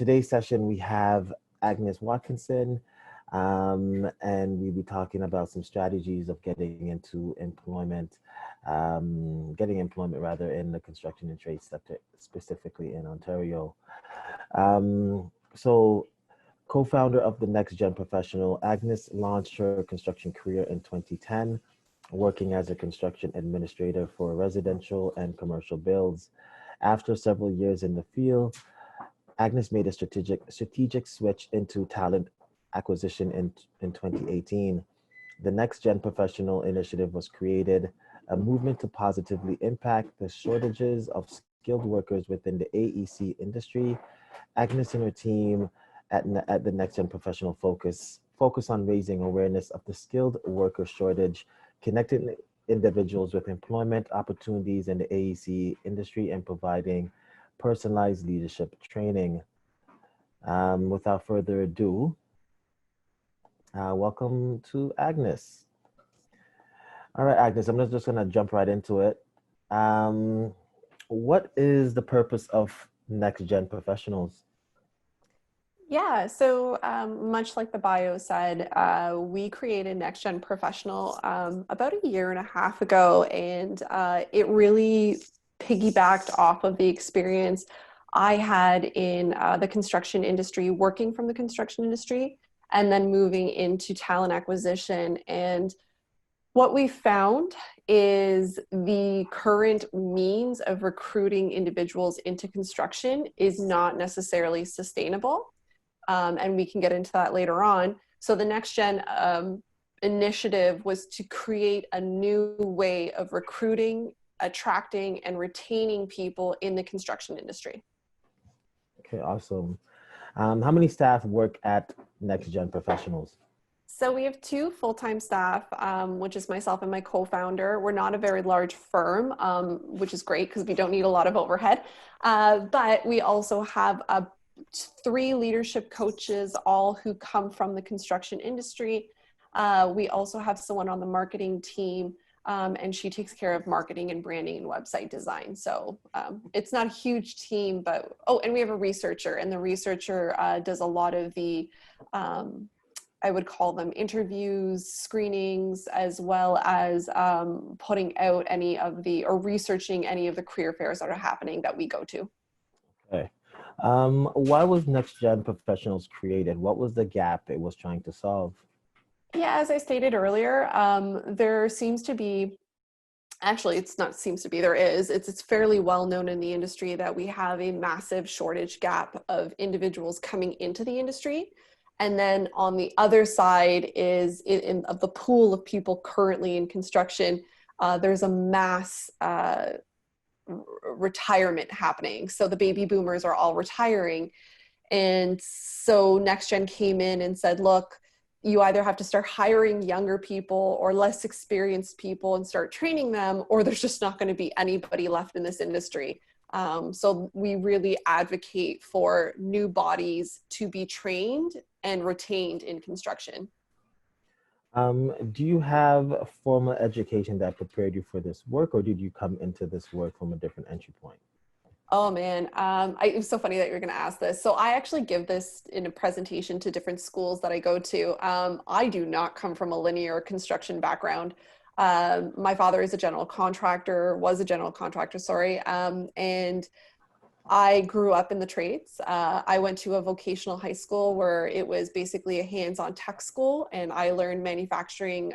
Today's session, we have Agnes Watkinson, and we'll be talking about some strategies of getting into employment, getting employment rather in the construction and trade sector, specifically in Ontario. So co-founder of the NextGen Professional, Agnes launched her construction career in 2010, working as a construction administrator for residential and commercial builds. After several years in the field, Agnes made a strategic switch into talent acquisition in 2018. The NextGen Professional initiative was created, a movement to positively impact the shortages of skilled workers within the AEC industry. Agnes and her team at the NextGen Professional focus on raising awareness of the skilled worker shortage, connecting individuals with employment opportunities in the AEC industry, and providing personalized leadership training. Without further ado, welcome to Agnes. All right, Agnes, I'm just gonna jump right into it. What is the purpose of NextGen Professionals? Yeah, so much like the bio said, we created NextGen Professional about a year and a half ago, and it really piggybacked off of the experience I had in the construction industry, working from the construction industry, and then moving into talent acquisition. And what we found is the current means of recruiting individuals into construction is not necessarily sustainable. And we can get into that later on. So the NextGen initiative was to create a new way of recruiting, attracting, and retaining people in the construction industry. Okay, awesome. How many staff work at NextGen Professionals? So we have 2 full-time staff, which is myself and my co-founder. We're not a very large firm, which is great because we don't need a lot of overhead. But we also have 3 leadership coaches, all who come from the construction industry. We also have someone on the marketing team, and she takes care of marketing and branding and website design. So it's not a huge team, but, and we have a researcher, and the researcher does a lot of the, I would call them interviews, screenings, as well as putting out or researching any of the career fairs that are happening that we go to. Okay. Why was NextGen Professionals created? What was the gap it was trying to solve? Yeah, as I stated earlier, there seems to be, actually it's not seems to be, there is, it's fairly well known in the industry that we have a massive shortage gap of individuals coming into the industry. And then on the other side is of the pool of people currently in construction, there's a mass retirement happening. So the baby boomers are all retiring. And so NextGen came in and said, look, you either have to start hiring younger people or less experienced people and start training them, or there's just not going to be anybody left in this industry. So we really advocate for new bodies to be trained and retained in construction. Do you have a formal education that prepared you for this work, or did you come into this work from a different entry point? Oh man, it was so funny that you're going to ask this. So I actually give this in a presentation to different schools that I go to. I do not come from a linear construction background. My father is a general contractor, was a general contractor, sorry. And I grew up in the trades. I went to a vocational high school where it was basically a hands-on tech school, and I learned manufacturing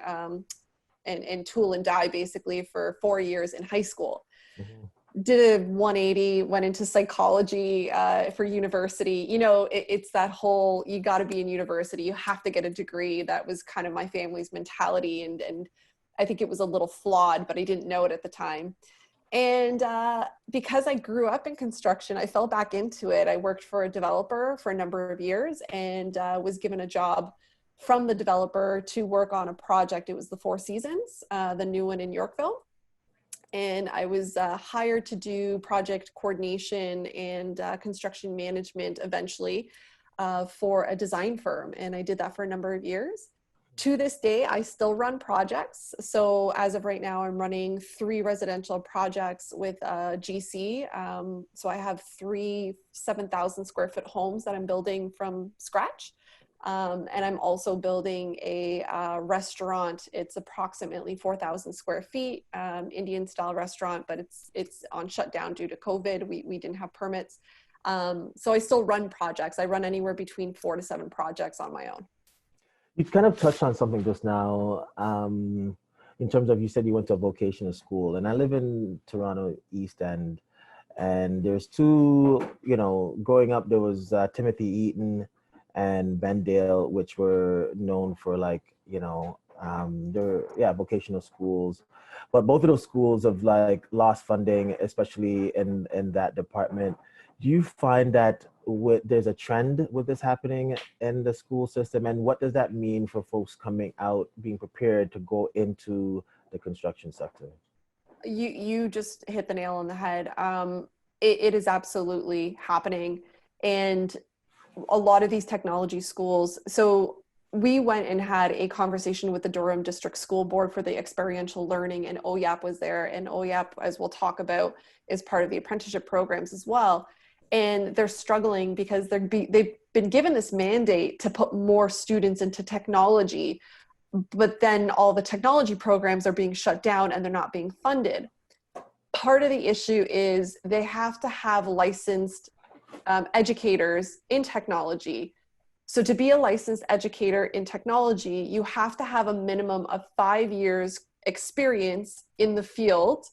and tool and die basically for 4 years in high school. Mm-hmm. Did a 180, went into psychology for university. You know, it's that whole, you got to be in university, you have to get a degree. That was kind of my family's mentality. And I think it was a little flawed, but I didn't know it at the time. And because I grew up in construction, I fell back into it. I worked for a developer for a number of years and was given a job from the developer to work on a project. It was the Four Seasons, the new one in Yorkville. And I was hired to do project coordination and construction management eventually for a design firm. And I did that for a number of years. To this day, I still run projects. So as of right now, I'm running 3 residential projects with GC. So I have 3 7,000 square foot homes that I'm building from scratch. And I'm also building a restaurant. It's approximately 4,000 square feet, Indian style restaurant, but it's on shutdown due to COVID. We didn't have permits. So I still run projects. I run anywhere between 4 to 7 projects on my own. You kind of touched on something just now, in terms of, you said you went to a vocational school, and I live in Toronto East End, and there's two, growing up, there was Timothy Eaton and Bendale, which were known for, like, they're, yeah, vocational schools. But both of those schools have, like, lost funding, especially in that department. Do you find that there's a trend with this happening in the school system, and what does that mean for folks coming out, being prepared to go into the construction sector? You just hit the nail on the head. It is absolutely happening. And a lot of these technology schools, so we went and had a conversation with the Durham District School Board for the experiential learning, and OYAP was there. And OYAP, as we'll talk about, is part of the apprenticeship programs as well. And they're struggling because they've been given this mandate to put more students into technology, but then all the technology programs are being shut down and they're not being funded. Part of the issue is they have to have licensed educators in technology. So to be a licensed educator in technology, you have to have a minimum of 5 years experience in the field.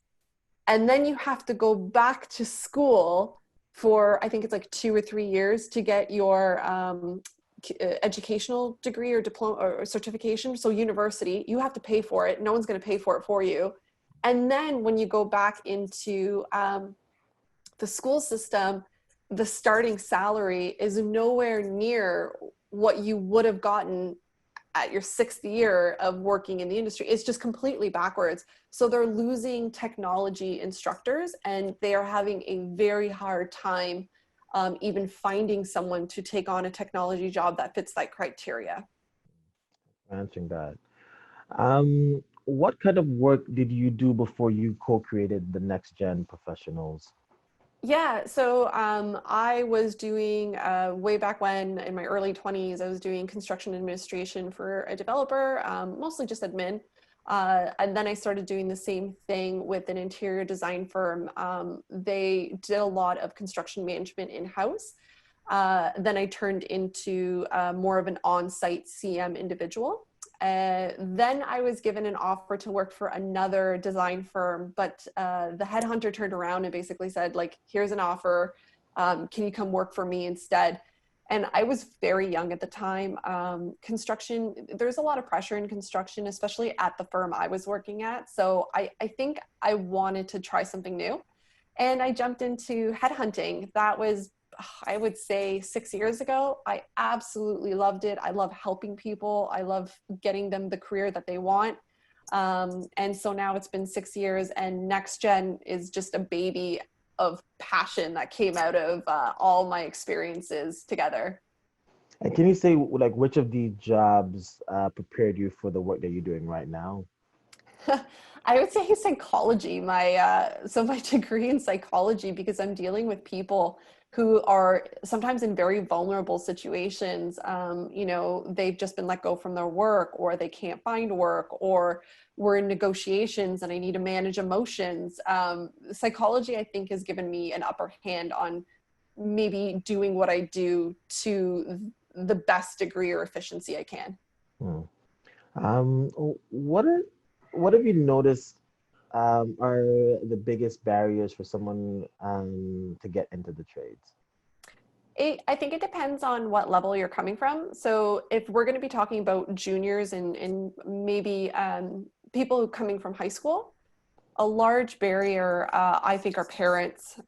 And then you have to go back to school for, I think it's like 2 or 3 years to get your educational degree or diploma or certification. So university, you have to pay for it. No one's going to pay for it for you. And then when you go back into the school system, the starting salary is nowhere near what you would have gotten at your 6th year of working in the industry. It's just completely backwards. So they're losing technology instructors, and they are having a very hard time even finding someone to take on a technology job that fits that criteria. Answering that. What kind of work did you do before you co-created the Next Gen Professionals? Yeah, so I was doing way back when in my early 20s, I was doing construction administration for a developer, mostly just admin. And then I started doing the same thing with an interior design firm. They did a lot of construction management in-house. Then I turned into more of an on-site CM individual. Then I was given an offer to work for another design firm, but the headhunter turned around and basically said, like, here's an offer. Can you come work for me instead? And I was very young at the time. Construction, there's a lot of pressure in construction, especially at the firm I was working at. So I think I wanted to try something new. And I jumped into headhunting. That was, I would say, 6 years ago. I absolutely loved it. I love helping people. I love getting them the career that they want. And so now it's been 6 years, and NextGen is just a baby of passion that came out of all my experiences together. And can you say, like, which of these jobs prepared you for the work that you're doing right now? I would say psychology, so my degree in psychology, because I'm dealing with people who are sometimes in very vulnerable situations. They've just been let go from their work, or they can't find work, or we're in negotiations and I need to manage emotions. Psychology, I think, has given me an upper hand on maybe doing what I do to the best degree or efficiency I can. Hmm. Um, what are, what have you noticed are the biggest barriers for someone to get into the trades? I think it depends on what level you're coming from. So if we're going to be talking about juniors and maybe people coming from high school, a large barrier, I think, are parents.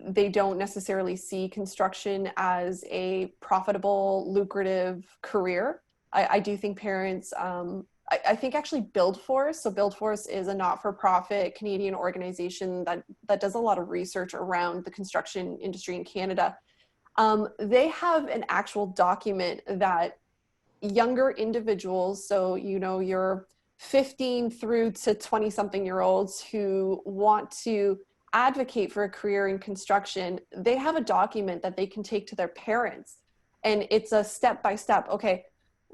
They don't necessarily see construction as a profitable, lucrative career. I do think parents, I think actually BuildForce, so BuildForce is a not-for-profit Canadian organization that does a lot of research around the construction industry in Canada. They have an actual document that younger individuals, so you're 15 through to 20 something year olds who want to advocate for a career in construction, they have a document that they can take to their parents. And it's a step by step. Okay,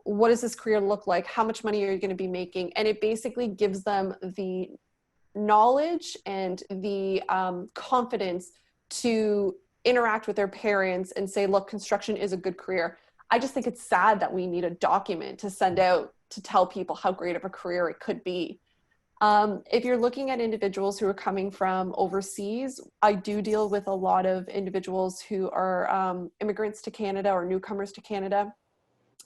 what does this career look like? How much money are you going to be making? And it basically gives them the knowledge and the confidence to interact with their parents and say, look, construction is a good career. I just think it's sad that we need a document to send out to tell people how great of a career it could be. If you're looking at individuals who are coming from overseas, I do deal with a lot of individuals who are immigrants to Canada or newcomers to Canada.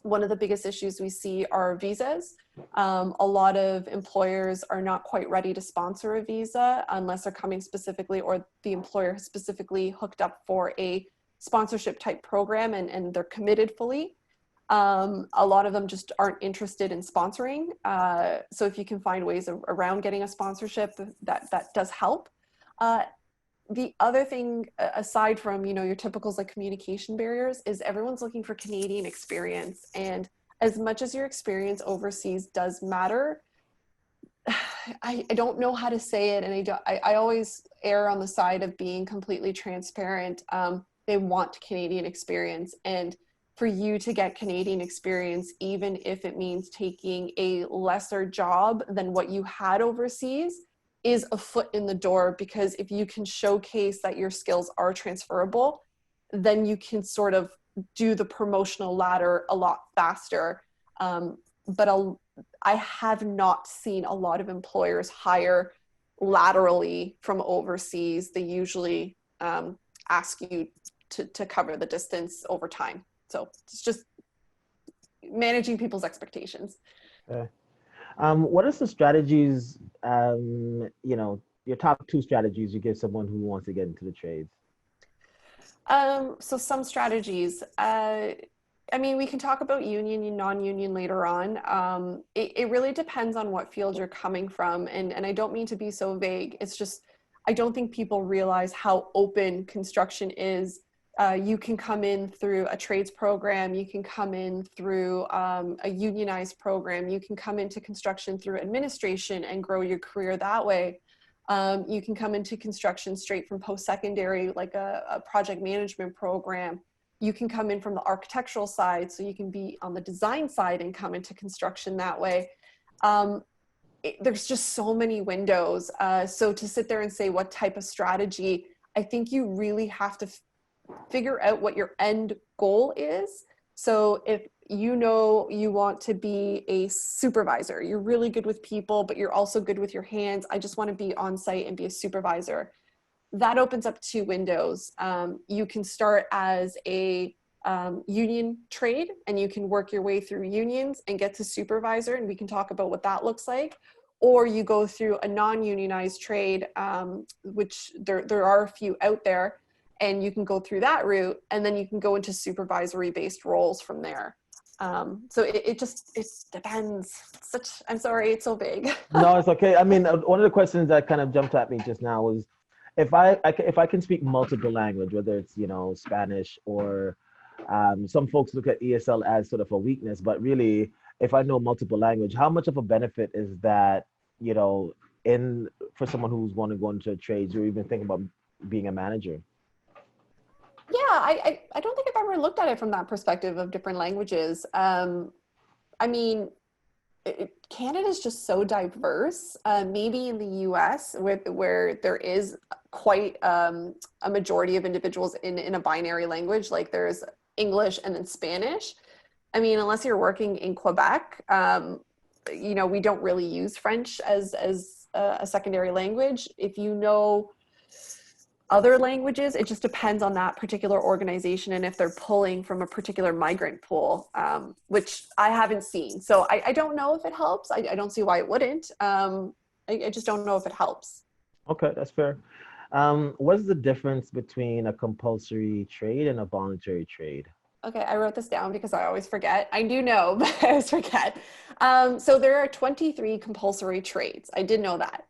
One of the biggest issues we see are visas. A lot of employers are not quite ready to sponsor a visa unless they're coming specifically, or the employer has specifically hooked up for a sponsorship type program and they're committed fully. A lot of them just aren't interested in sponsoring. So if you can find ways around getting a sponsorship, that does help. The other thing, aside from, your typicals like communication barriers, is everyone's looking for Canadian experience. And as much as your experience overseas does matter, I don't know how to say it. And I always err on the side of being completely transparent. They want Canadian experience. And for you to get Canadian experience, even if it means taking a lesser job than what you had overseas, is a foot in the door, because if you can showcase that your skills are transferable, then you can sort of do the promotional ladder a lot faster. But I have not seen a lot of employers hire laterally from overseas. They usually ask you to cover the distance over time. So it's just managing people's expectations. Okay. What are some strategies, your top 2 strategies you give someone who wants to get into the trades? So some strategies, we can talk about union and non-union later on. It really depends on what field you're coming from. And I don't mean to be so vague. It's just, I don't think people realize how open construction is. You can come in through a trades program. You can come in through a unionized program. You can come into construction through administration and grow your career that way. You can come into construction straight from post-secondary, like a project management program. You can come in from the architectural side, so you can be on the design side and come into construction that way. There's just so many windows. So to sit there and say what type of strategy, I think you really have to figure out what your end goal is. So if you want to be a supervisor, you're really good with people, but you're also good with your hands. I just want to be on site and be a supervisor. That opens up 2 windows. You can start as a union trade, and you can work your way through unions and get to supervisor, and we can talk about what that looks like. Or you go through a non-unionized trade, which there are a few out there, and you can go through that route, and then you can go into supervisory based roles from there. So it depends. I'm sorry, it's so big. No, it's okay. I mean, one of the questions that kind of jumped at me just now was, if I can speak multiple language, whether it's, Spanish or some folks look at ESL as sort of a weakness, but really, if I know multiple language, how much of a benefit is that, for someone who's want to go into trades or even thinking about being a manager? Yeah, I don't think I've ever looked at it from that perspective of different languages. Canada is just so diverse. Maybe in the US, where there is quite a majority of individuals in a binary language, like there's English and then Spanish. Unless you're working in Quebec, we don't really use French as a secondary language. If you know other languages, it just depends on that particular organization and if they're pulling from a particular migrant pool, which I haven't seen. So I don't know if it helps. I don't see why it wouldn't. I just don't know if it helps. Okay, that's fair. What's the difference between a compulsory trade and a voluntary trade? Okay, I wrote this down because I always forget. I do know, but I always forget. So there are 23 compulsory trades. I did know that.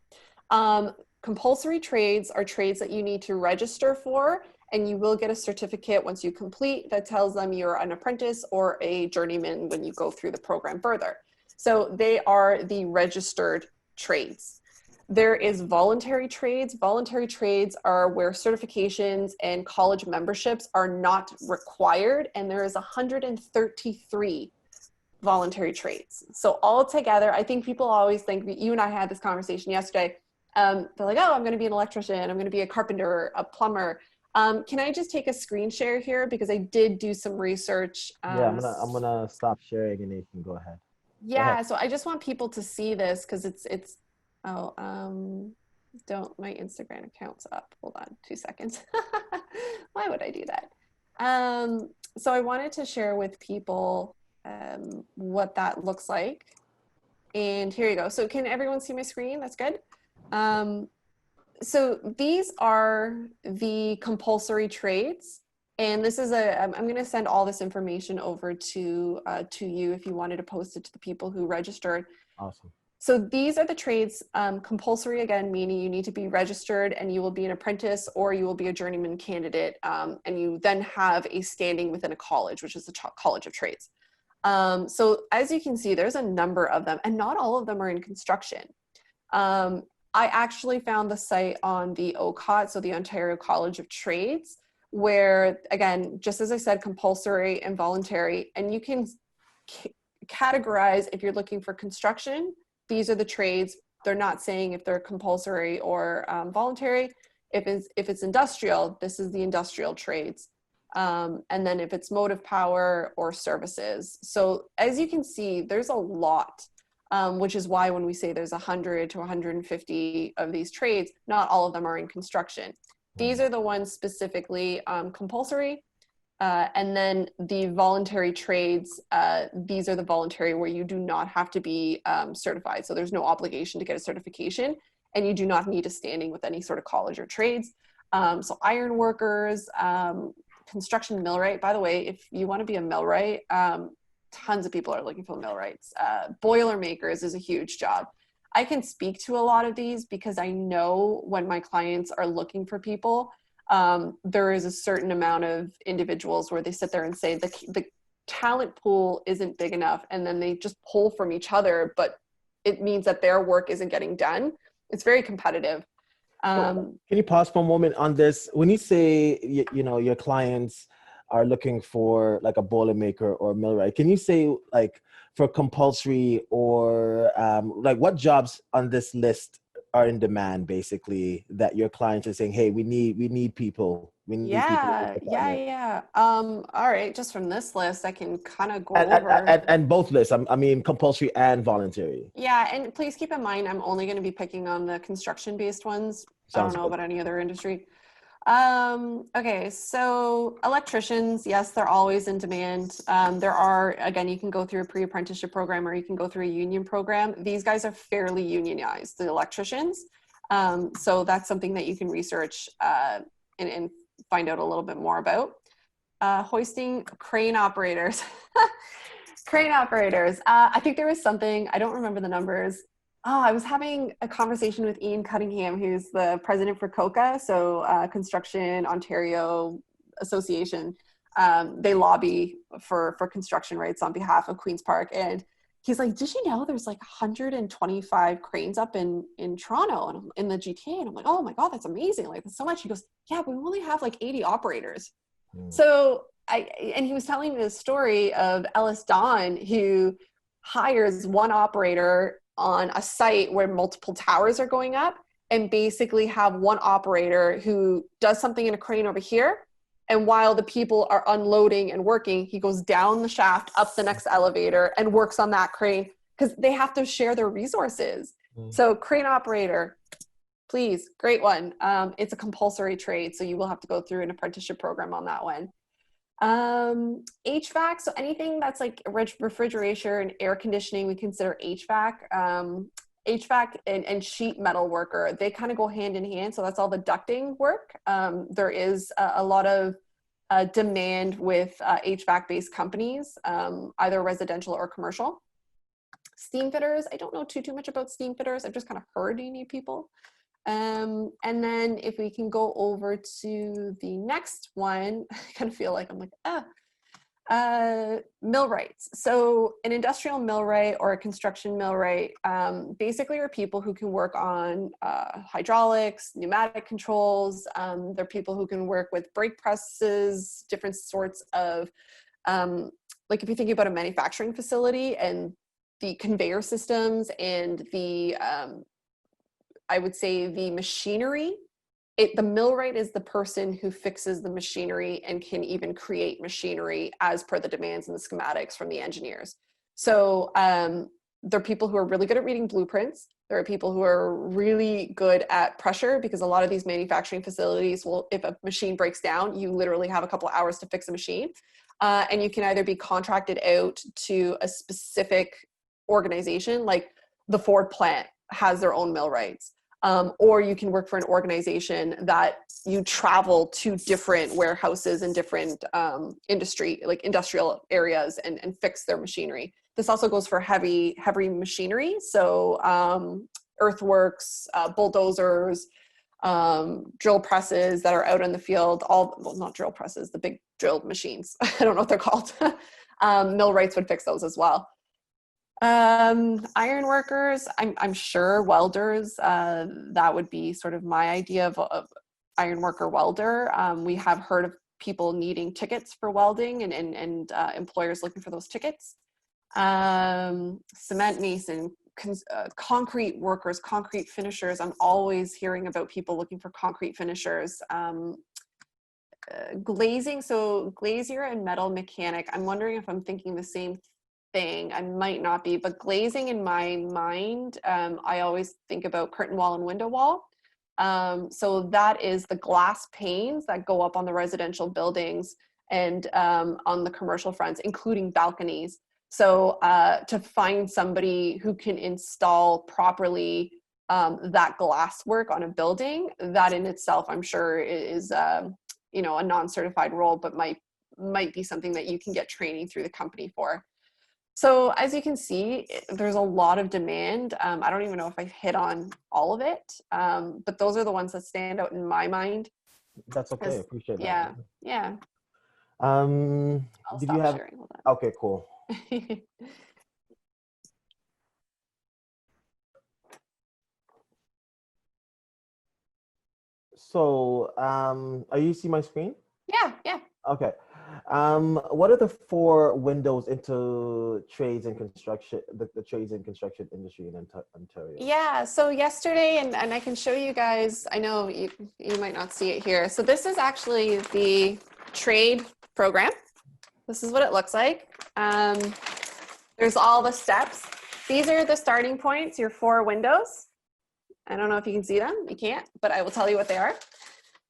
Compulsory trades are trades that you need to register for and you will get a certificate once you complete that tells them you're an apprentice or a journeyman when you go through the program further. So they are the registered trades. There is voluntary trades. Voluntary trades are where certifications and college memberships are not required, and there is 133 voluntary trades. So altogether, I think people always think, you and I had this conversation yesterday, they're like, oh, I'm going to be an electrician, I'm going to be a carpenter, a plumber. Can I just take a screen share here, because I did do some research. Yeah, I'm gonna stop sharing and you can go ahead. Go Yeah, ahead. so I just want people to see this, because don't, my Instagram account's up. Hold on 2 seconds. Why would I do that? So I wanted to share with people what that looks like. And here you go. So can everyone see my screen? That's good. So these are the compulsory trades. And this is I'm going to send all this information over to you if you wanted to post it to the people who registered. Awesome. So these are the trades, compulsory, again, meaning you need to be registered and you will be an apprentice or you will be a journeyman candidate. And you then have a standing within a college, which is the College of Trades. So as you can see, there's a number of them, and not all of them are in construction. I actually found the site on the OCOT, so the Ontario College of Trades, where, again, just as I said, compulsory and voluntary, and you can categorize if you're looking for construction. These are the trades. They're not saying if they're compulsory or voluntary. If it's industrial, this is the industrial trades. And then if it's motive power or services. So as you can see, there's a lot, which is why when we say there's 100 to 150 of these trades, not all of them are in construction. These are the ones specifically compulsory. And then the voluntary trades, these are the voluntary where you do not have to be certified. So there's no obligation to get a certification, and you do not need a standing with any sort of college or trades. So iron workers, construction millwright. By the way, if you want to be a millwright, tons of people are looking for millwrights. Boiler makers is a huge job. I can speak to a lot of these because I know when my clients are looking for people, there is a certain amount of individuals where they sit there and say the talent pool isn't big enough, and then they just pull from each other, but it means that their work isn't getting done. It's very competitive. Can you pause for a moment on this? When you say, your clients are looking for like a boilermaker or millwright, can you say like for compulsory or like what jobs on this list are in demand, basically, that your clients are saying, hey, we need people. We need people in this department. Yeah. All right, just from this list, I can kind of go over. And both lists, I mean, compulsory and voluntary. Yeah, and please keep in mind, I'm only going to be picking on the construction-based ones. I don't Sounds know good. about any other industry. Okay, so electricians, yes, they're always in demand. There are, again, you can go through a pre-apprenticeship program or you can go through a union program. These guys are fairly unionized, the electricians. So that's something that you can research and find out a little bit more about. Hoisting crane operators. Crane operators. I think there was something, I don't remember the numbers. Oh, I was having a conversation with Ian Cunningham, who's the president for COCA, so Construction Ontario Association. They lobby for construction rights on behalf of Queen's Park. And he's like, did you know there's like 125 cranes up in Toronto and in the GTA? And I'm like, oh my God, that's amazing. Like, that's so much. He goes, yeah, but we only have like 80 operators. So and he was telling me the story of Ellis Don, who hires one operator on a site where multiple towers are going up, and basically have one operator who does something in a crane over here. And while the people are unloading and working, he goes down the shaft, up the next elevator, and works on that crane because they have to share their resources. So crane operator, please, great one. It's a compulsory trade, so you will have to go through an apprenticeship program on that one. HVAC, so anything that's like refrigeration and air conditioning, we consider HVAC. HVAC and sheet metal worker, they kind of go hand in hand. So that's all the ducting work. There is a lot of demand with HVAC-based companies, either residential or commercial. Steam fitters, I don't know too much about steam fitters. I've just kind of heard you need people. And then if we can go over to the next one, I kind of feel like I'm like, millwrights. So an industrial millwright or a construction millwright basically are people who can work on hydraulics, pneumatic controls. They're people who can work with brake presses, different sorts of, like if you think about a manufacturing facility and the conveyor systems and the, I would say the machinery, the millwright is the person who fixes the machinery and can even create machinery as per the demands and the schematics from the engineers. So there are people who are really good at reading blueprints. There are people who are really good at pressure, because a lot of these manufacturing facilities will, if a machine breaks down, you literally have a couple of hours to fix a machine. And you can either be contracted out to a specific organization, like the Ford plant has their own millwrights. Or you can work for an organization that you travel to different warehouses and different industrial areas and fix their machinery. This also goes for heavy machinery. So earthworks, bulldozers, drill presses that are out in the field, well, not drill presses, the big drill machines. I don't know what they're called. Millwrights would fix those as well. Iron workers, I'm sure welders, that would be sort of my idea of iron worker welder. We have heard of people needing tickets for welding and employers looking for those tickets. Cement mason, concrete workers, concrete finishers. I'm always hearing about people looking for concrete finishers. Glazing, so glazier and metal mechanic. I'm wondering if I'm thinking the same thing. I might not be, but glazing in my mind, I always think about curtain wall and window wall. So that is the glass panes that go up on the residential buildings and on the commercial fronts, including balconies. So to find somebody who can install properly that glass work on a building, that in itself, I'm sure is a non-certified role, but might be something that you can get training through the company for. So as you can see, there's a lot of demand. I don't even know if I hit on all of it, but those are the ones that stand out in my mind. That's okay. I appreciate that. Yeah. I'll did you have sharing? Hold on. Okay, cool. So are you see my screen? Yeah. Okay. What are the 4 windows into trades and construction, the trades and construction industry in Ontario? Yeah, so yesterday, and I can show you guys, I know you might not see it here. So this is actually the trade program. This is what it looks like. There's all the steps. These are the starting points, your 4 windows. I don't know if you can see them. You can't, but I will tell you what they are.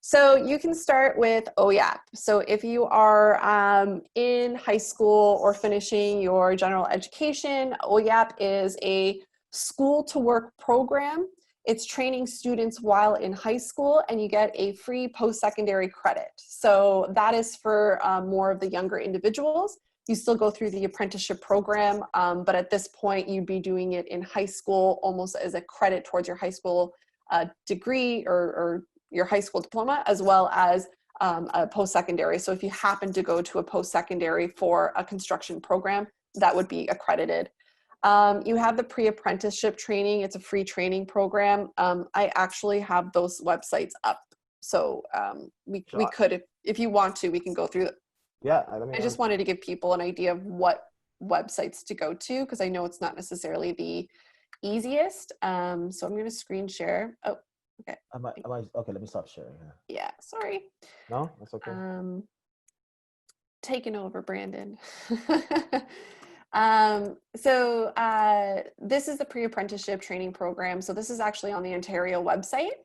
So you can start with OYAP. So if you are in high school or finishing your general education, OYAP is a school to work program. It's training students while in high school, and you get a free post-secondary credit. So that is for more of the younger individuals. You still go through the apprenticeship program, but at this point you'd be doing it in high school almost as a credit towards your high school degree or your high school diploma, as well as a post-secondary. So if you happen to go to a post-secondary for a construction program, that would be accredited. You have the pre-apprenticeship training. It's a free training program. I actually have those websites up. So we could, if you want to, we can go through. Yeah. I just wanted to give people an idea of what websites to go to, because I know it's not necessarily the easiest. So I'm going to screen share. Oh, okay. Okay, let me stop sharing. Yeah, sorry. No, that's okay. Taking over, Brandon. This is the pre-apprenticeship training program. So this is actually on the Ontario website.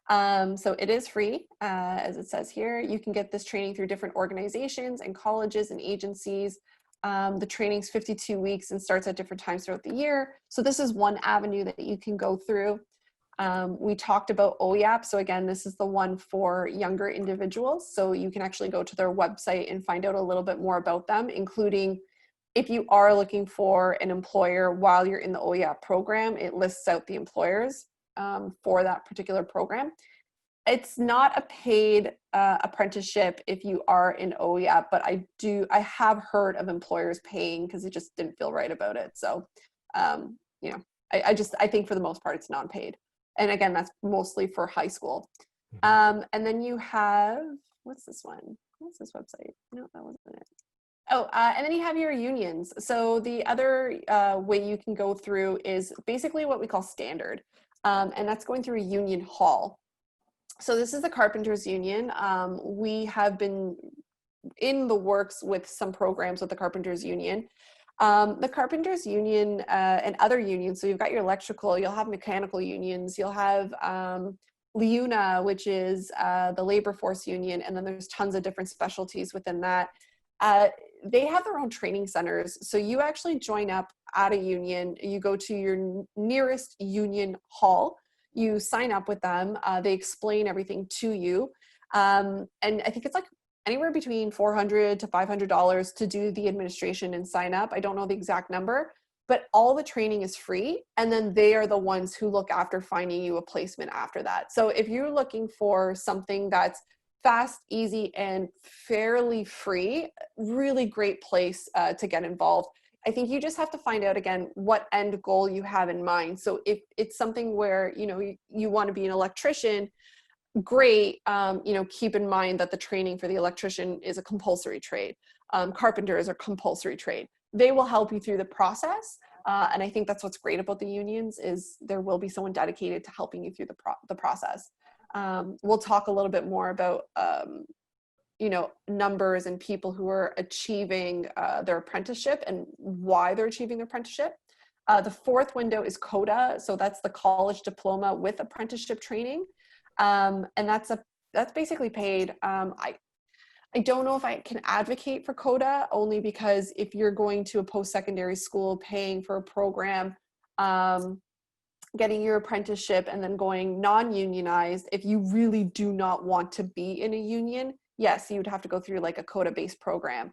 So it is free, as it says here. You can get this training through different organizations and colleges and agencies. The training's 52 weeks and starts at different times throughout the year. So this is one avenue that you can go through. We talked about OYAP. So again, this is the one for younger individuals. So you can actually go to their website and find out a little bit more about them, including if you are looking for an employer while you're in the OYAP program, it lists out the employers. for that particular program. It's not a paid apprenticeship if you are in OEAP, but I have heard of employers paying because it just didn't feel right about it. So, you know, I think for the most part it's non-paid. And again, that's mostly for high school. And then you have, what's this one? What's this website? No, that wasn't it. Oh, and then you have your unions. So the other way you can go through is basically what we call standard. And that's going through a union hall. So this is the Carpenters Union. We have been in the works with some programs with the Carpenters Union. The Carpenters Union and other unions, so you've got your electrical, you'll have mechanical unions, you'll have LIUNA, which is the labor force union, and then there's tons of different specialties within that. They have their own training centers. So you actually join up at a union, you go to your nearest union hall, you sign up with them, they explain everything to you. And I think it's like anywhere between $400 to $500 to do the administration and sign up. I don't know the exact number, but all the training is free. And then they are the ones who look after finding you a placement after that. So if you're looking for something that's fast, easy, and fairly free, really great place to get involved. I think you just have to find out, again, what end goal you have in mind. So if it's something where, you know, you want to be an electrician, great. You know, keep in mind that the training for the electrician is a compulsory trade. Carpenter is a compulsory trade. They will help you through the process. And I think that's what's great about the unions is there will be someone dedicated to helping you through the process. We'll talk a little bit more about you know, numbers and people who are achieving their apprenticeship and why they're achieving their apprenticeship. The fourth window is CODA. So that's the college diploma with apprenticeship training. And that's basically paid. I don't know if I can advocate for CODA only because if you're going to a post-secondary school paying for a program, getting your apprenticeship and then going non-unionized, if you really do not want to be in a union, yes, you would have to go through like a CODA-based program.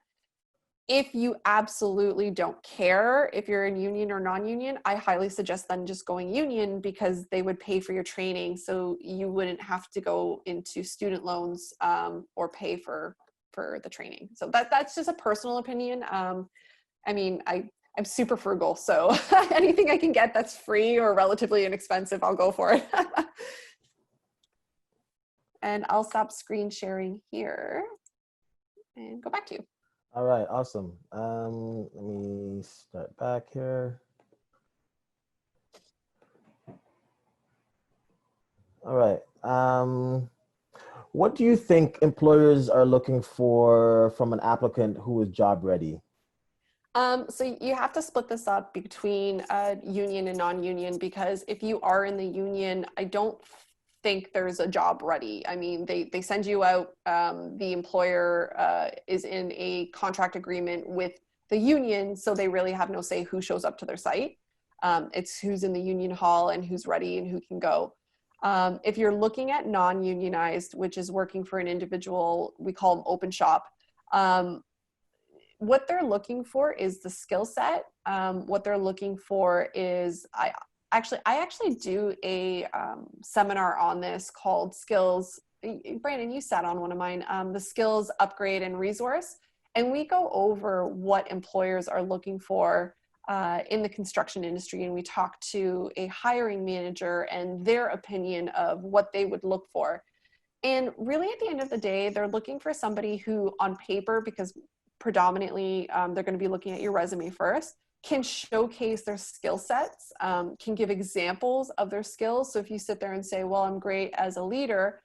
If you absolutely don't care if you're in union or non-union, I highly suggest then just going union because they would pay for your training, so you wouldn't have to go into student loans or pay for the training. So that's just a personal opinion. I mean, I'm super frugal, so anything I can get that's free or relatively inexpensive, I'll go for it. And I'll stop screen sharing here and go back to you. All right, awesome. Let me start back here. All right. What do you think employers are looking for from an applicant who is job ready? So you have to split this up between union and non-union because if you are in the union, I don't think there's a job ready. I mean, they send you out, the employer is in a contract agreement with the union, so they really have no say who shows up to their site. It's who's in the union hall and who's ready and who can go. If you're looking at non-unionized, which is working for an individual, we call them open shop, what they're looking for is the skill set. What they're looking for is, I actually do a seminar on this called Skills. Brandon, you sat on one of mine, the Skills Upgrade and Resource. And we go over what employers are looking for in the construction industry. And we talk to a hiring manager and their opinion of what they would look for. And really at the end of the day, they're looking for somebody who on paper, because predominantly they're going to be looking at your resume first, can showcase their skill sets, can give examples of their skills. So if you sit there and say, well, I'm great as a leader,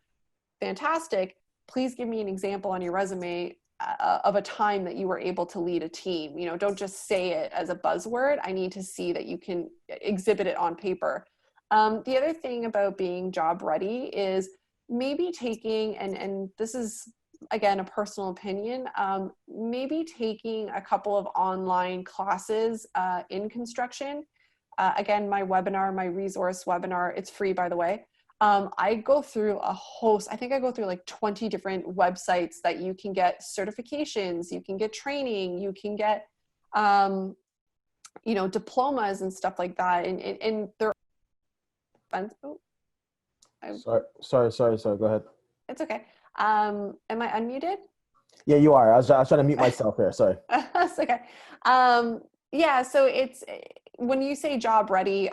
fantastic, please give me an example on your resume of a time that you were able to lead a team. You know, don't just say it as a buzzword. I need to see that you can exhibit it on paper. The other thing about being job ready is maybe taking, and this is again a personal opinion, maybe taking a couple of online classes in construction. Again, my webinar, my resource webinar, it's free, by the way. I go through a host, I think I go through like 20 different websites that you can get certifications, you can get training, you can get you know, diplomas and stuff like that, and they're expensive. Sorry. Go ahead. It's okay. Am I unmuted? Yeah, you are. I was trying to mute myself here. Sorry. That's okay. Yeah, so it's when you say job ready,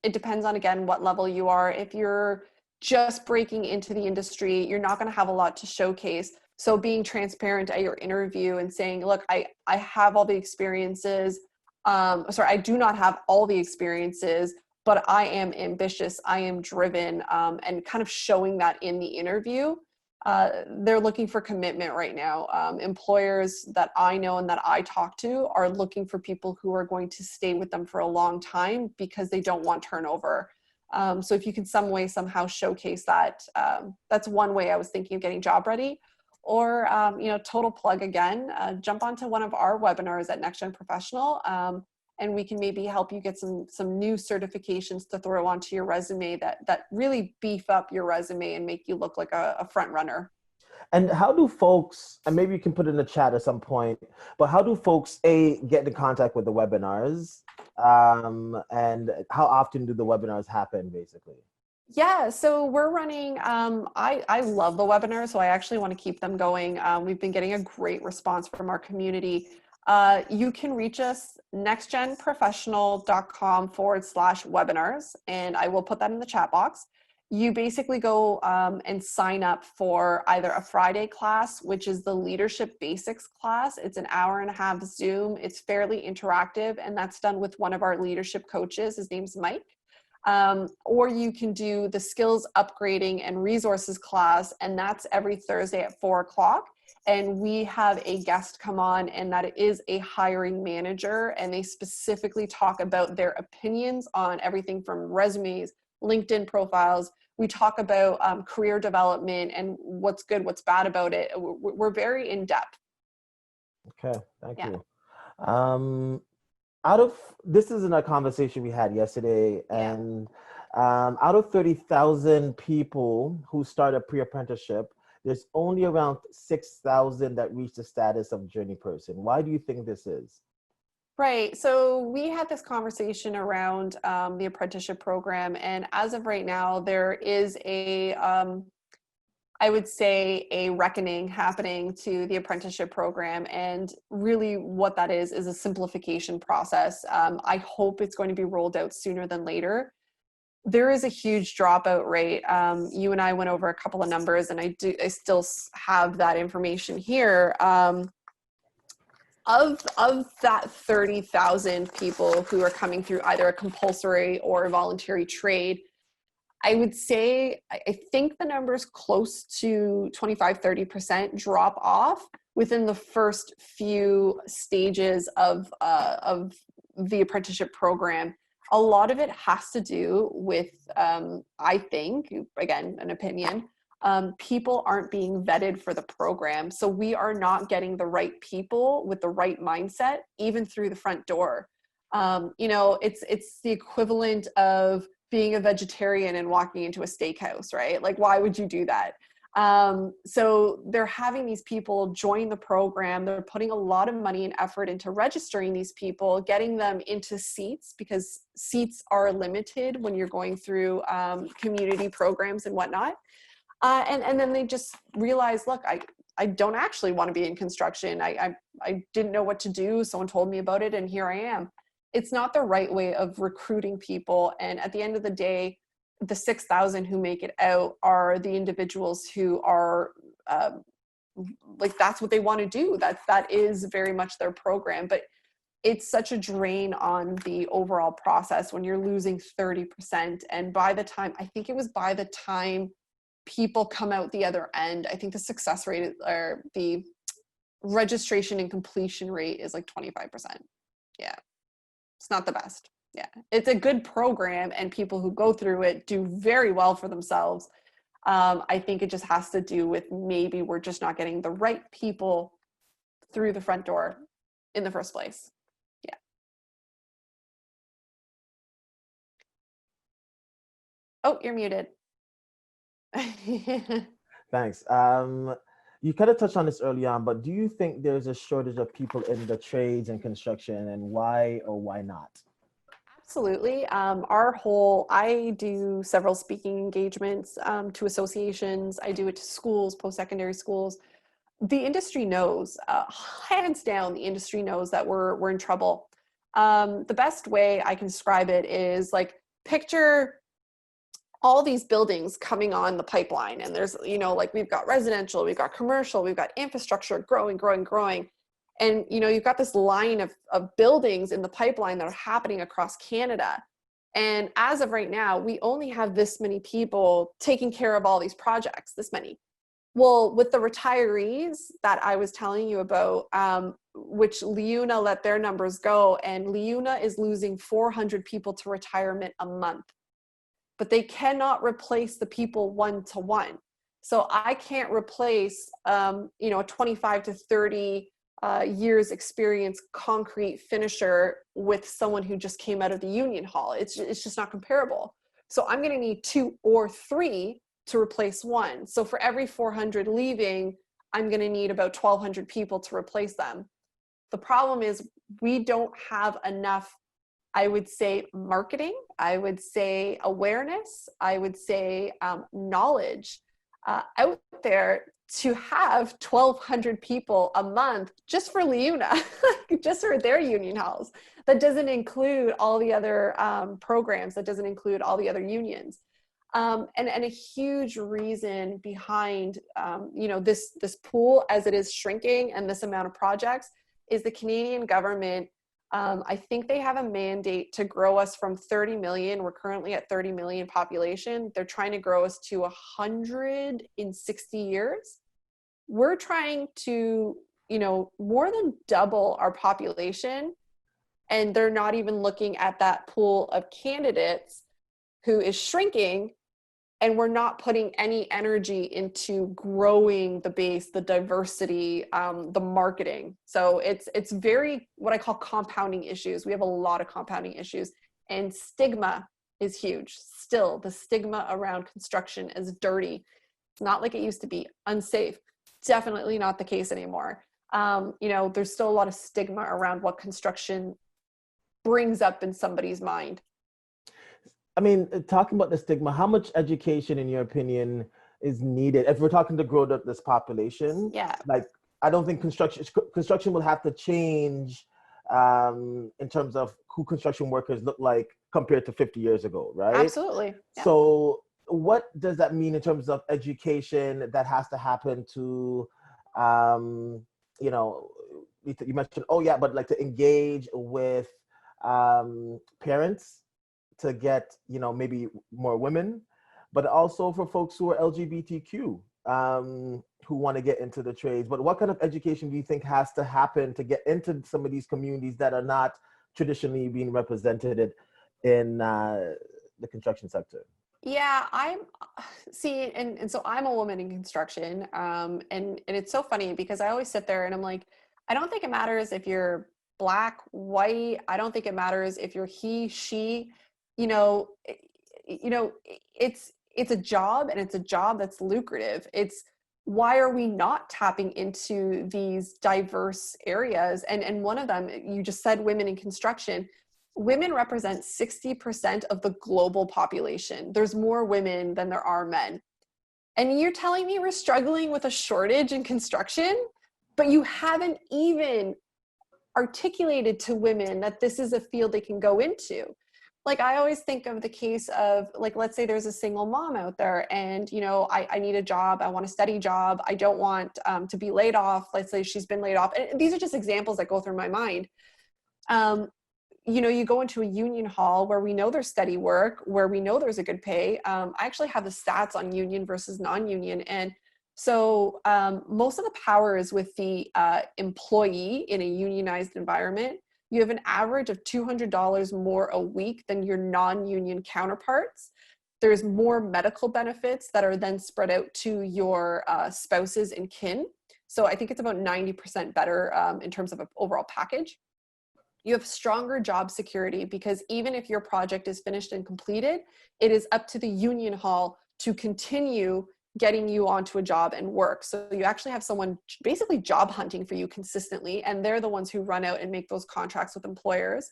it depends on, again, what level you are. If you're just breaking into the industry, you're not going to have a lot to showcase. So being transparent at your interview and saying, look, I have all the experiences. Sorry, I do not have all the experiences, but I am ambitious, I am driven, and kind of showing that in the interview. They're looking for commitment right now. Employers that I know and that I talk to are looking for people who are going to stay with them for a long time because they don't want turnover. So if you can some way, somehow showcase that, that's one way I was thinking of getting job ready. Or, total plug again, jump onto one of our webinars at NextGen Professional. And we can maybe help you get some new certifications to throw onto your resume that really beef up your resume and make you look like a front runner. And how do folks, and maybe you can put it in the chat at some point, but how do folks get in contact with the webinars? And how often do the webinars happen, basically? Yeah, so we're running, I love the webinars, so I actually want to keep them going. We've been getting a great response from our community. You can reach us nextgenprofessional.com/webinars, and I will put that in the chat box. You basically go and sign up for either a Friday class, which is the leadership basics class. It's an hour-and-a-half Zoom. It's fairly interactive, and that's done with one of our leadership coaches. His name's Mike. Or you can do the skills upgrading and resources class, and that's every Thursday at 4:00. And we have a guest come on, and that is a hiring manager, and they specifically talk about their opinions on everything from resumes, LinkedIn profiles. We talk about career development and what's good, what's bad about it. We're very in depth. Okay, thank Yeah. you. This is in a conversation we had yesterday, and out of 30,000 people who start a pre-apprenticeship, there's only around 6,000 that reach the status of journey person. Why do you think this is? Right. So we had this conversation around the apprenticeship program, and as of right now, there is I would say, a reckoning happening to the apprenticeship program. And really what that is a simplification process. I hope it's going to be rolled out sooner than later. There is a huge dropout rate. You and I went over a couple of numbers, and I still have that information here. Of that 30,000 people who are coming through either a compulsory or a voluntary trade, I would say, I think the number's close to 25-30% drop off within the first few stages of the apprenticeship program. A lot of it has to do with, I think, again, an opinion, people aren't being vetted for the program. So we are not getting the right people with the right mindset, even through the front door. It's the equivalent of being a vegetarian and walking into a steakhouse, right? Like, why would you do that? So they're having these people join the program. They're putting a lot of money and effort into registering these people, getting them into seats, because seats are limited when you're going through community programs and whatnot. And then they just realize, look, I don't actually want to be in construction. I didn't know what to do. Someone told me about it, and here I am. It's not the right way of recruiting people. And at the end of the day, the 6,000 who make it out are the individuals who are like, that's what they want to do. That is very much their program. But it's such a drain on the overall process when you're losing 30%. And by the time people come out the other end, I think the success rate or the registration and completion rate is like 25%. Yeah. It's not the best. Yeah. It's a good program, and people who go through it do very well for themselves. I think it just has to do with maybe we're just not getting the right people through the front door in the first place. Yeah. Oh, you're muted. Thanks. You kind of touched on this early on, but do you think there's a shortage of people in the trades and construction, and why or why not? Absolutely. I do several speaking engagements to associations. I do it to schools, post-secondary schools. The industry knows, hands down, the industry knows that we're in trouble. The best way I can describe it is like picture all these buildings coming on the pipeline, and there's, like we've got residential, we've got commercial, we've got infrastructure growing, growing, growing. And, you've got this line of buildings in the pipeline that are happening across Canada. And as of right now, we only have this many people taking care of all these projects, this many. Well, with the retirees that I was telling you about, which Leuna let their numbers go, and Leuna is losing 400 people to retirement a month, but they cannot replace the people one-to-one. So I can't replace, a 25 to 30 years experience concrete finisher with someone who just came out of the union hall. It's just not comparable. So I'm going to need 2 or 3 to replace one. So for every 400 leaving, I'm going to need about 1,200 people to replace them. The problem is we don't have enough, I would say, marketing, I would say awareness, I would say knowledge out there to have 1,200 people a month just for Leuna, just for their union halls. That doesn't include all the other programs, that doesn't include all the other unions. And a huge reason behind this pool as it is shrinking and this amount of projects is the Canadian government. I think they have a mandate to grow us from 30 million. We're currently at 30 million population. They're trying to grow us to 100 in 60 years. We're trying to, more than double our population. And they're not even looking at that pool of candidates who is shrinking. And we're not putting any energy into growing the base, the diversity, the marketing. So it's very what I call compounding issues. We have a lot of compounding issues, and stigma is huge. Still, the stigma around construction is dirty. It's not like it used to be. Unsafe. Definitely not the case anymore. There's still a lot of stigma around what construction brings up in somebody's mind. I mean, talking about the stigma, how much education, in your opinion, is needed if we're talking to grow this population? Yeah. Like, I don't think construction will have to change in terms of who construction workers look like compared to 50 years ago, right? Absolutely. Yeah. So what does that mean in terms of education that has to happen to, you mentioned, but like to engage with parents to get, maybe more women, but also for folks who are LGBTQ, who want to get into the trades. But what kind of education do you think has to happen to get into some of these communities that are not traditionally being represented in the construction sector? Yeah, so I'm a woman in construction, and it's so funny because I always sit there and I'm like, I don't think it matters if you're black, white. I don't think it matters if you're he, she. You know, it's a job, and it's a job that's lucrative. It's why are we not tapping into these diverse areas? And one of them, you just said women in construction. Women represent 60% of the global population. There's more women than there are men. And you're telling me we're struggling with a shortage in construction, but you haven't even articulated to women that this is a field they can go into. Like, I always think of the case of, like, let's say there's a single mom out there and, I need a job. I want a steady job. I don't want to be laid off. Let's say she's been laid off. And these are just examples that go through my mind. You go into a union hall where we know there's steady work, where we know there's a good pay. I actually have the stats on union versus non-union. And so most of the power is with the employee in a unionized environment. You have an average of $200 more a week than your non-union counterparts. There's more medical benefits that are then spread out to your spouses and kin. So I think it's about 90% better in terms of an overall package. You have stronger job security because even if your project is finished and completed, it is up to the union hall to continue getting you onto a job and work. So you actually have someone basically job hunting for you consistently, and they're the ones who run out and make those contracts with employers.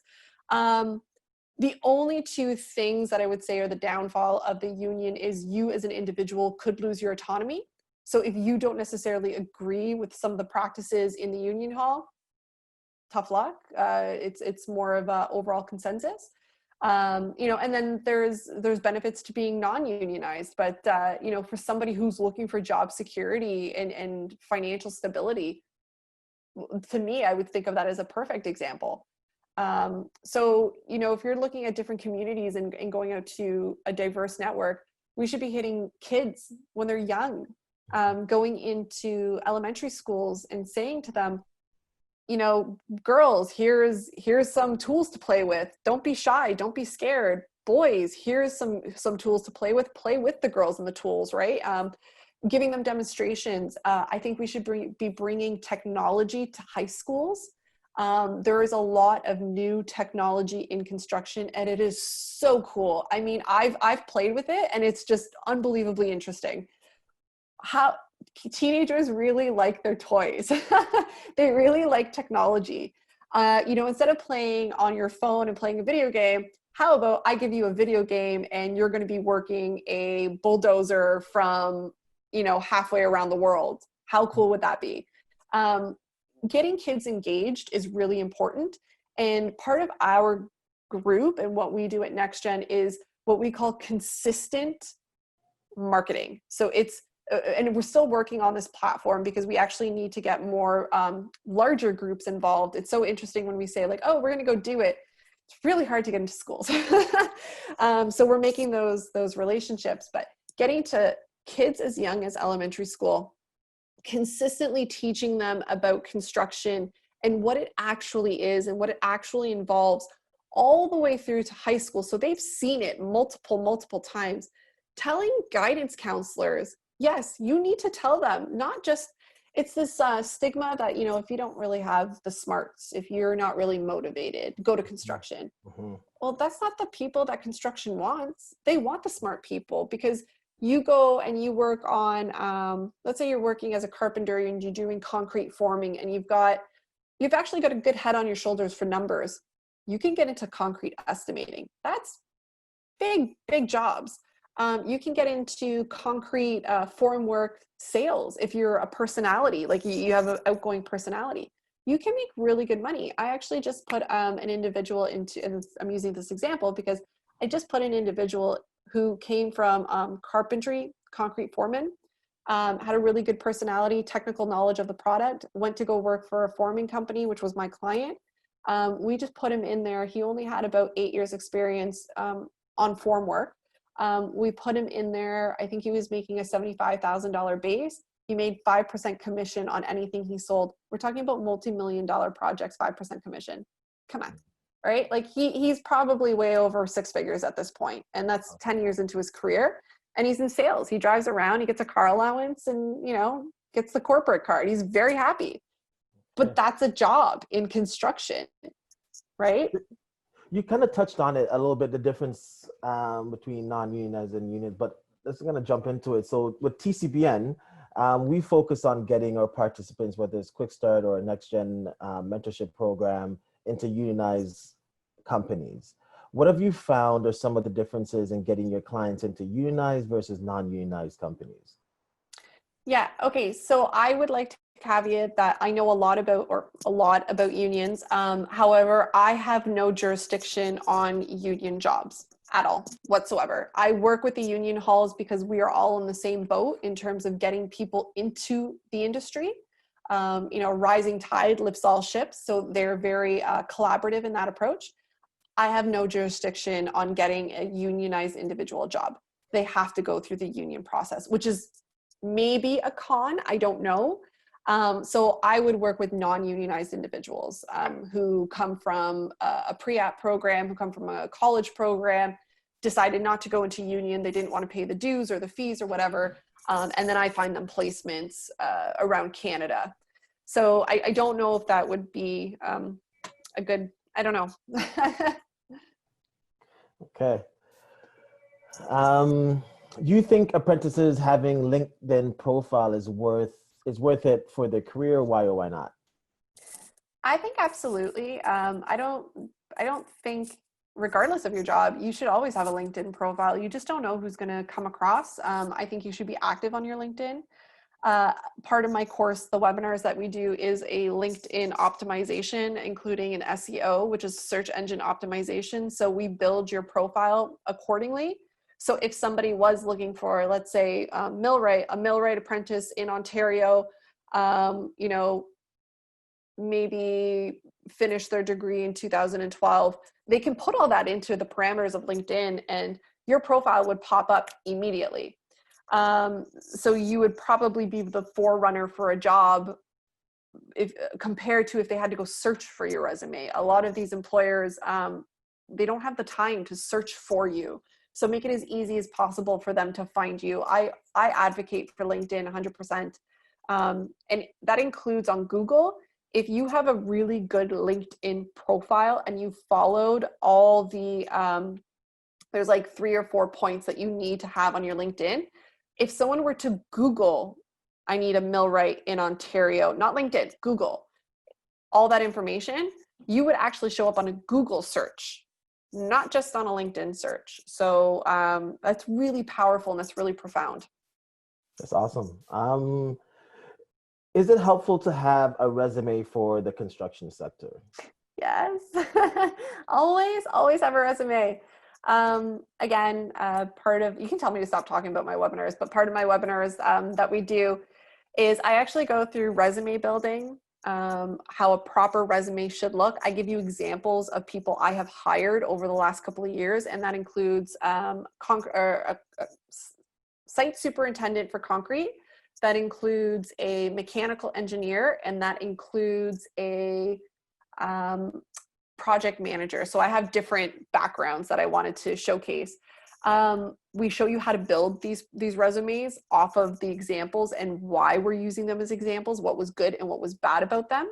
The only two things that I would say are the downfall of the union is you as an individual could lose your autonomy. So if you don't necessarily agree with some of the practices in the union hall, tough luck. It's more of a overall consensus. You know, and then there's benefits to being non-unionized, but you know, for somebody who's looking for job security and financial stability, to me, I would think of that as a perfect example. So, you know, if you're looking at different communities and going out to a diverse network, we should be hitting kids when they're young, going into elementary schools and saying to them, you know, girls, here's some tools to play with. Don't be shy. Don't be scared. Boys, here's some tools to play with. Play with the girls and the tools, right? Giving them demonstrations. I think we should be bringing technology to high schools. There is a lot of new technology in construction, and it is so cool. I mean, I've played with it, and it's just unbelievably interesting. How teenagers really like their toys. They really like technology. You know, instead of playing on your phone and playing a video game, how about I give you a video game and you're going to be working a bulldozer from, you know, halfway around the world? How cool would that be? Getting kids engaged is really important. And part of our group and what we do at NextGen is what we call consistent marketing. So it's and we're still working on this platform because we actually need to get more larger groups involved. It's so interesting when we say like, oh, we're going to go do it. It's really hard to get into schools. So we're making those relationships, but getting to kids as young as elementary school, consistently teaching them about construction and what it actually is and what it actually involves all the way through to high school. So they've seen it multiple times. Telling guidance counselors, yes, you need to tell them, not just, it's this stigma that, you know, if you don't really have the smarts, if you're not really motivated, go to construction. Mm-hmm. Well, that's not the people that construction wants. They want the smart people, because you go and you work on, let's say you're working as a carpenter and you're doing concrete forming, and you've actually got a good head on your shoulders for numbers. You can get into concrete estimating. That's big jobs. You can get into concrete formwork sales if you're a personality, like you have an outgoing personality. You can make really good money. I actually just put an individual into, and I'm using this example because I just put an individual who came from carpentry, concrete foreman, had a really good personality, technical knowledge of the product, went to go work for a forming company, which was my client. We just put him in there. He only had about 8 years experience on form work. We put him in there. I think he was making a $75,000 base. He made 5% commission on anything he sold. We're talking about multi-million-dollar projects, 5% commission. Come on, right? Like he's probably way over 6 figures at this point, and that's 10 years into his career. And he's in sales. He drives around, he gets a car allowance, and, you know, gets the corporate card. He's very happy. But that's a job in construction, right? You kind of touched on it a little bit, the difference between non-unionized and union, but let's going to jump into it. So with TCBN, we focus on getting our participants, whether it's Quick Start or a NextGen mentorship program, into unionized companies. What have you found are some of the differences in getting your clients into unionized versus non-unionized companies? Yeah, okay, so I would like to caveat that I know a lot about unions. However, I have no jurisdiction on union jobs at all whatsoever. I work with the union halls because we are all in the same boat in terms of getting people into the industry. You know, rising tide lifts all ships, so they're very collaborative in that approach. I have no jurisdiction on getting a unionized individual job. They have to go through the union process, which is maybe a con, I don't know. So I would work with non-unionized individuals who come from a pre-app program, who come from a college program, decided not to go into union. They didn't want to pay the dues or the fees or whatever. And then I find them placements around Canada. So I don't know if that would be a good, I don't know. Okay. Do you think apprentices having LinkedIn profile is worth it for their career? Why or why not? I think absolutely. I don't think regardless of your job, you should always have a LinkedIn profile. You just don't know who's going to come across. I think you should be active on your LinkedIn. Part of my course, the webinars that we do, is a LinkedIn optimization, including an SEO, which is search engine optimization. So we build your profile accordingly. So if somebody was looking for, let's say, a millwright apprentice in Ontario, you know, maybe finish their degree in 2012, they can put all that into the parameters of LinkedIn and your profile would pop up immediately. So you would probably be the forerunner for a job if compared to if they had to go search for your resume. A lot of these employers, they don't have the time to search for you. So make it as easy as possible for them to find you. I advocate for LinkedIn 100%. And that includes on Google. If you have a really good LinkedIn profile and you followed all the, there's like 3 or 4 points that you need to have on your LinkedIn. If someone were to Google, I need a millwright in Ontario, not LinkedIn, Google, all that information, you would actually show up on a Google search, not just on a LinkedIn search. So that's really powerful and that's really profound. That's awesome. Is it helpful to have a resume for the construction sector? Yes, always have a resume. Again, part of, you can tell me to stop talking about my webinars, but part of my webinars that we do is I actually go through resume building, how a proper resume should look. I give you examples of people I have hired over the last couple of years, and that includes a site superintendent for concrete, that includes a mechanical engineer, and that includes a project manager. So I have different backgrounds that I wanted to showcase. We show you how to build these resumes off of the examples and why we're using them as examples, what was good and what was bad about them.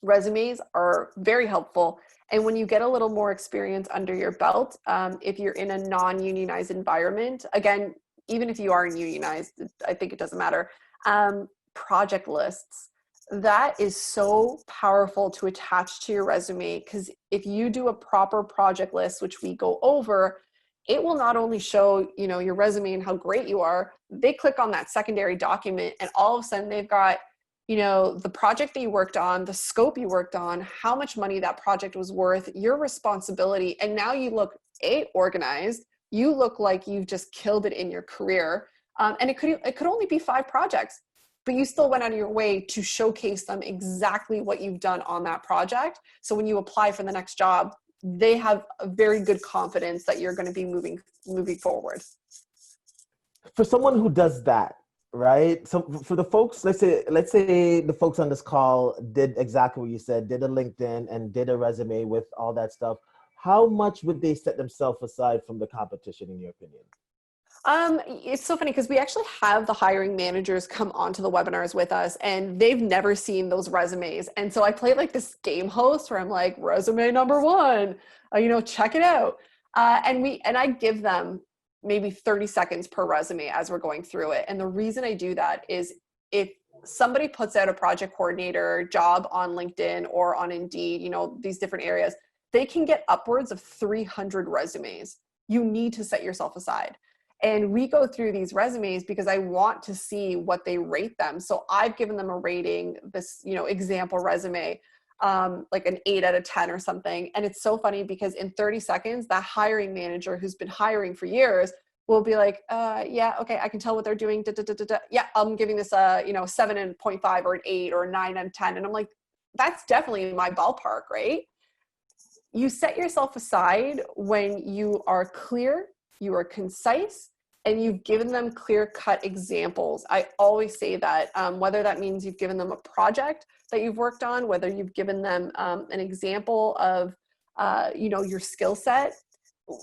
Resumes are very helpful. And when you get a little more experience under your belt, if you're in a non-unionized environment, again, even if you are unionized, I think it doesn't matter, project lists. That is so powerful to attach to your resume, because if you do a proper project list, which we go over, it will not only show, you know, your resume and how great you are. They click on that secondary document and all of a sudden they've got, you know, the project that you worked on, the scope you worked on, how much money that project was worth, your responsibility. And now you look organized. You look like you've just killed it in your career. And it could only be 5 projects, but you still went out of your way to showcase them exactly what you've done on that project. So when you apply for the next job, they have a very good confidence that you're going to be moving forward. For someone who does that, right? So for the folks, let's say the folks on this call did exactly what you said, did a LinkedIn and did a resume with all that stuff. How much would they set themselves aside from the competition, in your opinion? It's so funny because we actually have the hiring managers come onto the webinars with us and they've never seen those resumes. And so I play like this game host where I'm like, resume number 1, you know, check it out. And I give them maybe 30 seconds per resume as we're going through it. And the reason I do that is if somebody puts out a project coordinator job on LinkedIn or on Indeed, you know, these different areas, they can get upwards of 300 resumes. You need to set yourself aside. And we go through these resumes because I want to see what they rate them. So I've given them a rating, this, you know, example resume, like an 8 out of 10 or something. And it's so funny because in 30 seconds, that hiring manager who's been hiring for years will be like, yeah, okay, I can tell what they're doing. Da, da, da, da, da. Yeah, I'm giving this a, you know, 7.5 or an 8 or a 9 out of 10. And I'm like, that's definitely in my ballpark, right? You set yourself aside when you are clear, you are concise, and you've given them clear-cut examples. I always say that, whether that means you've given them a project that you've worked on, whether you've given them an example of, you know, your skill set.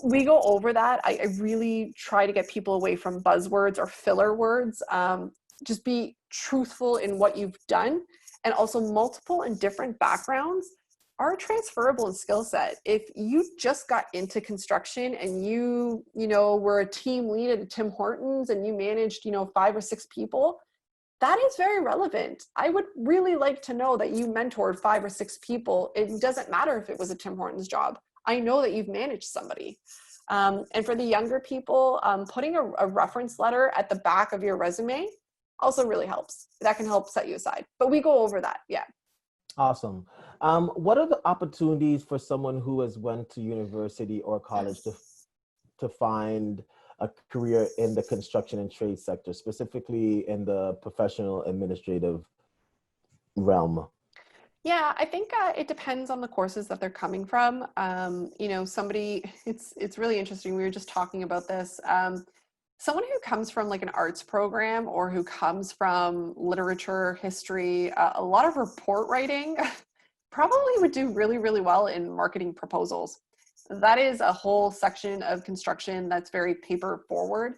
We go over that. I really try to get people away from buzzwords or filler words. Just be truthful in what you've done, and also multiple and different backgrounds are transferable in skill set. If you just got into construction and you know, were a team lead at Tim Hortons and you managed, you know, 5 or 6 people, that is very relevant. I would really like to know that you mentored 5 or 6 people. It doesn't matter if it was a Tim Hortons job. I know that you've managed somebody. And for the younger people, putting a reference letter at the back of your resume also really helps. That can help set you aside. But we go over that. Yeah. Awesome. What are the opportunities for someone who has went to university or college to find a career in the construction and trade sector, specifically in the professional administrative realm? Yeah, I think it depends on the courses that they're coming from. You know, it's really interesting. We were just talking about this. Someone who comes from like an arts program or who comes from literature, history, a lot of report writing probably would do really, really well in marketing proposals. That is a whole section of construction that's very paper forward.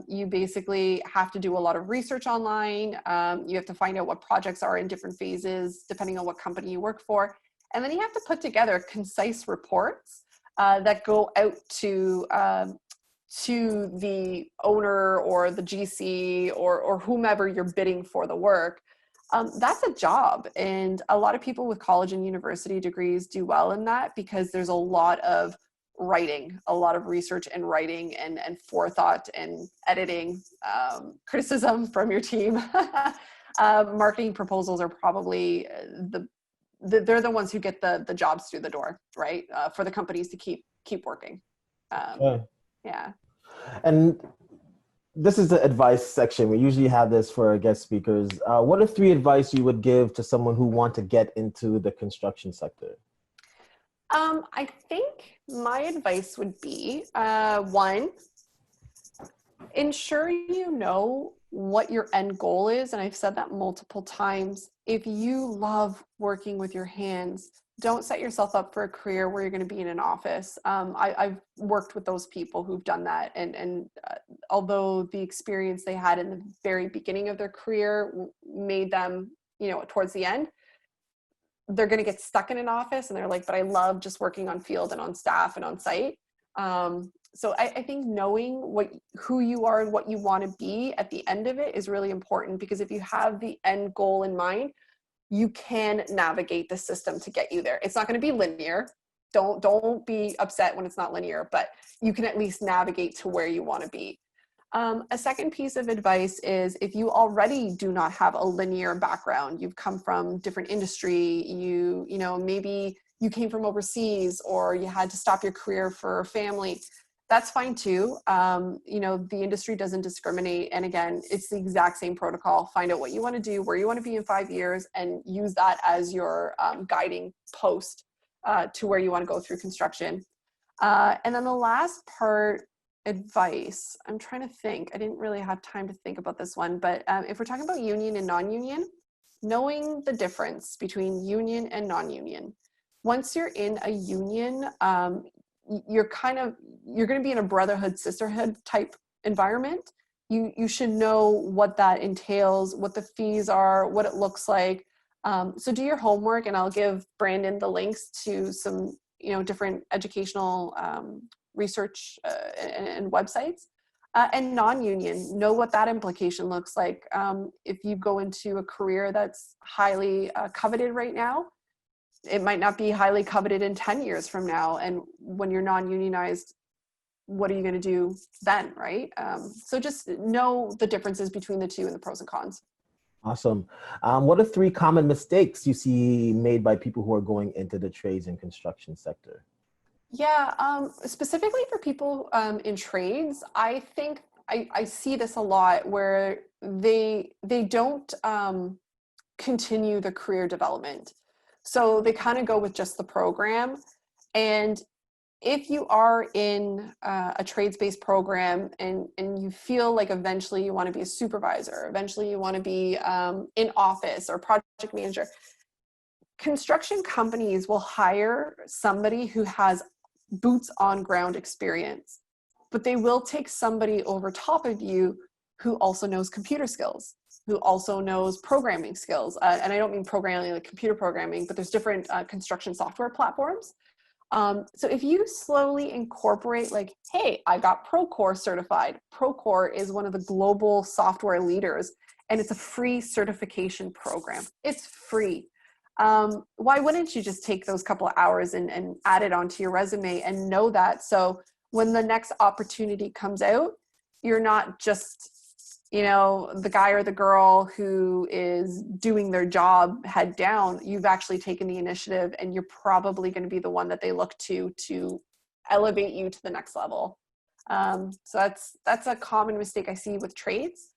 You basically have to do a lot of research online. You have to find out what projects are in different phases, depending on what company you work for. And then you have to put together concise reports that go out to the owner or the GC or whomever you're bidding for the work. That's a job. And a lot of people with college and university degrees do well in that because there's a lot of writing, a lot of research and writing and forethought and editing, criticism from your team. Marketing proposals are probably they're the ones who get the jobs through the door, right? For the companies to keep working. Okay. Yeah. And this is the advice section. We usually have this for our guest speakers. What are three advice you would give to someone who want to get into the construction sector? I think my advice would be, one, ensure you know what your end goal is. And I've said that multiple times. If you love working with your hands, don't set yourself up for a career where you're going to be in an office. I've worked with those people who've done that. And although the experience they had in the very beginning of their career made them, you know, towards the end, they're going to get stuck in an office and they're like, but I love just working on field and on staff and on site. So I think knowing who you are and what you want to be at the end of it is really important, because if you have the end goal in mind, you can navigate the system to get you there. It's not going to be linear. Don't be upset when it's not linear, but you can at least navigate to where you want to be. A second piece of advice is, if you already do not have a linear background, you've come from different industry, you know, maybe you came from overseas or you had to stop your career for family, that's fine too. You know, the industry doesn't discriminate. And again, it's the exact same protocol. Find out what you want to do, where you want to be in 5 years, and use that as your guiding post to where you want to go through construction. And then the last part, advice, I'm trying to think. I didn't really have time to think about this one, but if we're talking about union and non-union, knowing the difference between union and non-union. Once you're in a union, you're going to be in a brotherhood, sisterhood type environment. You should know what that entails, what the fees are, what it looks like. So do your homework, and I'll give Brandon the links to some, you know, different educational research and websites. And non-union, know what that implication looks like. If you go into a career that's highly coveted right now, it might not be highly coveted in 10 years from now. And when you're non-unionized, what are you going to do then, right? So just know the differences between the two and the pros and cons. Awesome. What are three common mistakes you see made by people who are going into the trades and construction sector? Yeah, specifically for people in trades, I think I see this a lot where they don't continue the career development. So they kind of go with just the program. And if you are in a trades-based program and you feel like eventually you want to be a supervisor, eventually you want to be in office or project manager, construction companies will hire somebody who has boots on ground experience, but they will take somebody over top of you who also knows computer skills, who also knows programming skills. And I don't mean programming like computer programming, but there's different construction software platforms. So if you slowly incorporate like, hey, I got Procore certified. Procore is one of the global software leaders, and it's a free certification program. It's free. Why wouldn't you just take those couple of hours and add it onto your resume and know that? So when the next opportunity comes out, you're not just, the guy or the girl who is doing their job head down. You've actually taken the initiative, and you're probably going to be the one that they look to elevate you to the next level. So that's a common mistake I see with trades.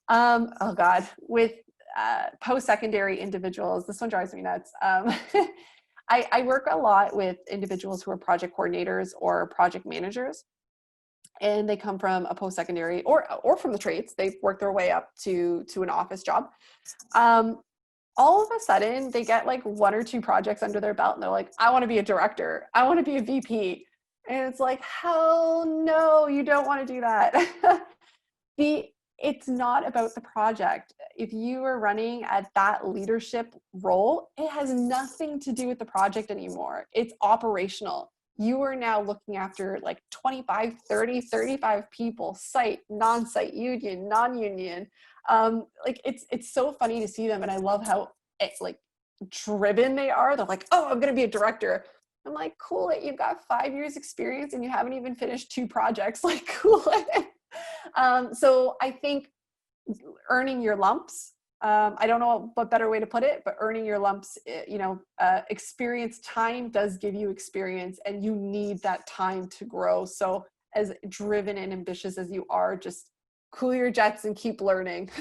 Oh God, with post-secondary individuals, this one drives me nuts. I work a lot with individuals who are project coordinators or project managers, and they come from a post-secondary or from the trades. They've worked their way up to an office job. All of a sudden, they get like one or two projects under their belt, and they're like, I want to be a director. I want to be a VP. And it's like, hell no, you don't want to do that. It's not about the project. If you are running at that leadership role, it has nothing to do with the project anymore. It's operational. You are now looking after like 25, 30, 35 people, site, non-site, union, non-union. Like it's so funny to see them. And I love how like driven they are. They're like, oh, I'm going to be a director. I'm like, cool it. You've got 5 years experience and you haven't even finished 2 projects. Like, cool it. So I think earning your lumps, I don't know what better way to put it, but earning your lumps, experience, time does give you experience, and you need that time to grow. So as driven and ambitious as you are, just cool your jets and keep learning.